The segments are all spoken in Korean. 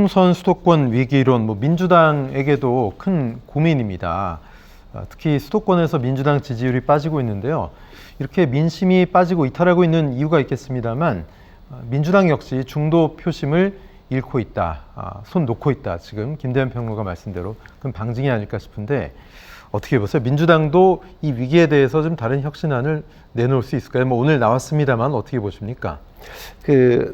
총선 수도권 위기론, 민주당에게도 큰 고민입니다. 특히 수도권에서 민주당 지지율이 빠지고 있는데요. 이렇게 민심이 빠지고 이탈하고 있는 이유가 있겠습니다만 민주당 역시 중도 표심을 잃고 있다, 손 놓고 있다. 지금 김대현 평론가 말씀대로 그건 방증이 아닐까 싶은데 어떻게 보세요? 민주당도 이 위기에 대해서 좀 다른 혁신안을 내놓을 수 있을까요? 오늘 나왔습니다만 어떻게 보십니까?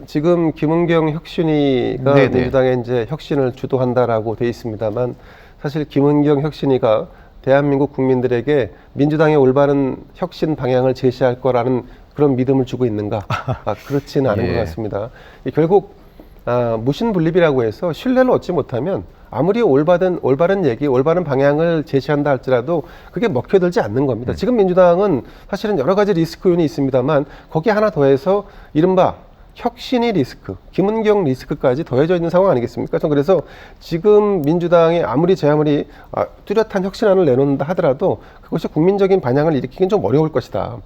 지금 김은경 혁신위가 네네. 민주당의 이제 혁신을 주도한다라고 돼 있습니다만 사실 김은경 혁신위가 대한민국 국민들에게 민주당의 올바른 혁신 방향을 제시할 거라는 그런 믿음을 주고 있는가? 그렇지는 않은 것 같습니다. 결국 무신분립이라고 해서 신뢰를 얻지 못하면 아무리 올바른 얘기, 올바른 방향을 제시한다 할지라도 그게 먹혀들지 않는 겁니다. 지금 민주당은 사실은 여러 가지 리스크 요인이 있습니다만 거기에 하나 더해서 이른바 혁신의 리스크, 김은경 리스크까지 더해져 있는 상황 아니겠습니까? 그래서 지금 민주당이 아무리 뚜렷한 혁신안을 내놓는다 하더라도 그것이 국민적인 반향을 일으키긴 좀 어려울 것이다.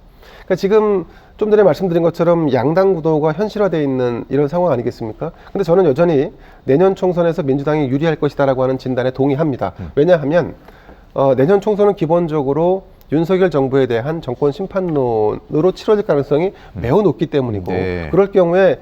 그러니까 지금 좀 전에 말씀드린 것처럼 양당 구도가 현실화되어 있는 이런 상황 아니겠습니까? 근데 저는 여전히 내년 총선에서 민주당이 유리할 것이다라고 하는 진단에 동의합니다. 왜냐하면 내년 총선은 기본적으로 윤석열 정부에 대한 정권 심판론으로 치러질 가능성이 매우 높기 때문이고 그럴 경우에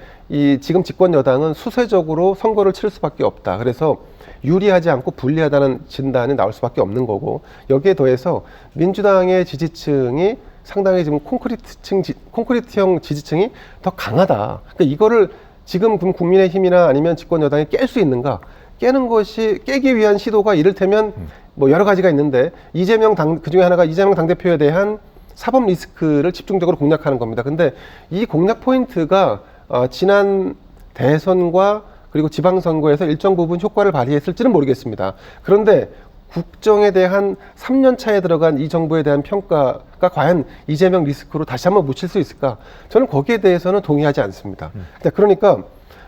지금 집권 여당은 수세적으로 선거를 치를 수밖에 없다. 그래서 유리하지 않고 불리하다는 진단이 나올 수밖에 없는 거고 여기에 더해서 민주당의 지지층이 상당히 지금 콘크리트형 지지층이 더 강하다. 그러니까 이거를 지금 국민의힘이나 아니면 집권 여당이 깰 수 있는가? 깨기 위한 시도가 이를테면 여러 가지가 있는데 그중에 하나가 이재명 당대표에 대한 사법 리스크를 집중적으로 공략하는 겁니다. 근데 이 공략 포인트가 지난 대선과 그리고 지방선거에서 일정 부분 효과를 발휘했을지는 모르겠습니다. 그런데 국정에 대한 3년 차에 들어간 이 정부에 대한 평가가 과연 이재명 리스크로 다시 한번 묻힐 수 있을까? 저는 거기에 대해서는 동의하지 않습니다. 그러니까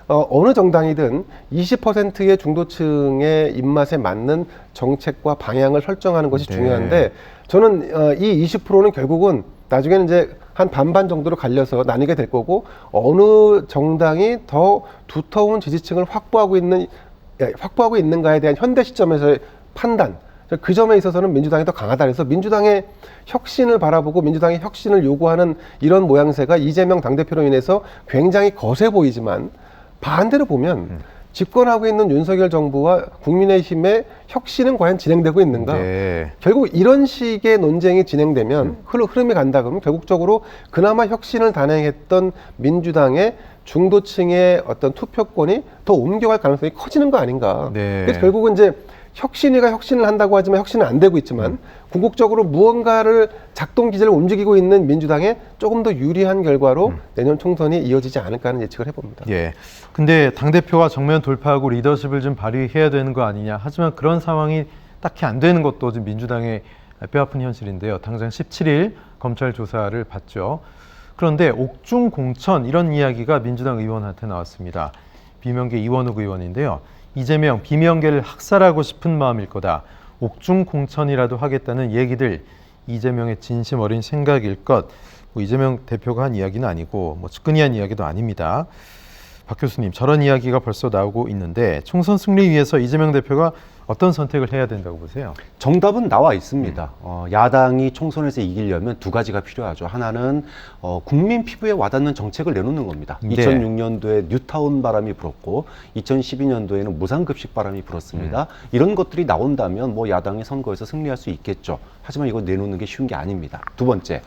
어느 정당이든 20%의 중도층의 입맛에 맞는 정책과 방향을 설정하는 것이 중요한데 저는 이 20%는 결국은 나중에는 이제 한 반반 정도로 갈려서 나뉘게 될 거고 어느 정당이 더 두터운 지지층을 확보하고 있는가에 대한 현대 시점에서의 판단, 그 점에 있어서는 민주당이 더 강하다. 그래서 민주당의 혁신을 바라보고 민주당의 혁신을 요구하는 이런 모양새가 이재명 당대표로 인해서 굉장히 거세 보이지만 반대로 보면 집권하고 있는 윤석열 정부와 국민의힘의 혁신은 과연 진행되고 있는가? 결국 이런 식의 논쟁이 진행되면 흐름이 간다 그러면 결국적으로 그나마 혁신을 단행했던 민주당의 중도층의 어떤 투표권이 더 옮겨갈 가능성이 커지는 거 아닌가? 그래서 결국은 이제 혁신위가 혁신을 한다고 하지만 혁신은 안 되고 있지만 궁극적으로 무언가를 작동 기제를 움직이고 있는 민주당에 조금 더 유리한 결과로 내년 총선이 이어지지 않을까 하는 예측을 해봅니다. 근데 당대표가 정면 돌파하고 리더십을 좀 발휘해야 되는 거 아니냐. 하지만 그런 상황이 딱히 안 되는 것도 지금 민주당의 뼈아픈 현실인데요. 당장 17일 검찰 조사를 받죠. 그런데 옥중 공천 이런 이야기가 민주당 의원한테 나왔습니다. 비명계 이원욱 의원인데요. 이재명 비명계를 학살하고 싶은 마음일 거다. 옥중 공천이라도 하겠다는 얘기들 이재명의 진심 어린 생각일 것. 이재명 대표가 한 이야기는 아니고 측근이 한 이야기도 아닙니다. 박 교수님, 저런 이야기가 벌써 나오고 있는데 총선 승리 위해서 이재명 대표가 어떤 선택을 해야 된다고 보세요? 정답은 나와 있습니다. 야당이 총선에서 이기려면 두 가지가 필요하죠. 하나는 국민 피부에 와닿는 정책을 내놓는 겁니다. 2006년도에 뉴타운 바람이 불었고 2012년도에는 무상급식 바람이 불었습니다. 이런 것들이 나온다면 야당이 선거에서 승리할 수 있겠죠. 하지만 이거 내놓는 게 쉬운 게 아닙니다. 두 번째,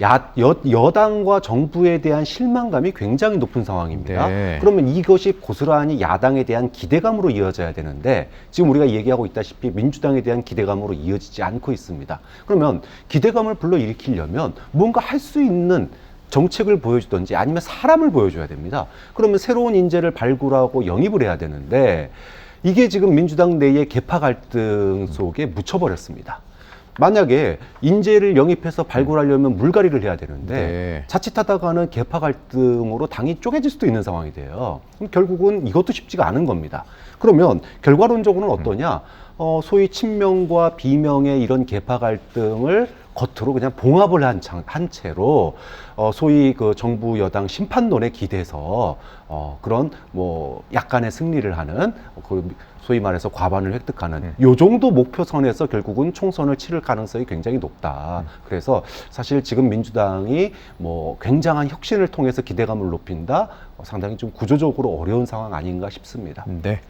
여당과 정부에 대한 실망감이 굉장히 높은 상황입니다. 그러면 이것이 고스란히 야당에 대한 기대감으로 이어져야 되는데 지금 우리가 얘기하고 있다시피 민주당에 대한 기대감으로 이어지지 않고 있습니다. 그러면 기대감을 불러일으키려면 뭔가 할 수 있는 정책을 보여주든지 아니면 사람을 보여줘야 됩니다. 그러면 새로운 인재를 발굴하고 영입을 해야 되는데 이게 지금 민주당 내의 계파 갈등 속에 묻혀버렸습니다. 만약에 인재를 영입해서 발굴하려면 물갈이를 해야 되는데 자칫하다가는 계파 갈등으로 당이 쪼개질 수도 있는 상황이 돼요. 그럼 결국은 이것도 쉽지가 않은 겁니다. 그러면 결과론적으로는 어떠냐? 소위 친명과 비명의 이런 계파 갈등을 겉으로 그냥 봉합을 한 채로 소위 그 정부 여당 심판론에 기대서 그런 뭐 약간의 승리를 하는 그 소위 말해서 과반을 획득하는 요 정도 목표선에서 결국은 총선을 치를 가능성이 굉장히 높다. 그래서 사실 지금 민주당이 뭐 굉장한 혁신을 통해서 기대감을 높인다. 상당히 좀 구조적으로 어려운 상황 아닌가 싶습니다. 네.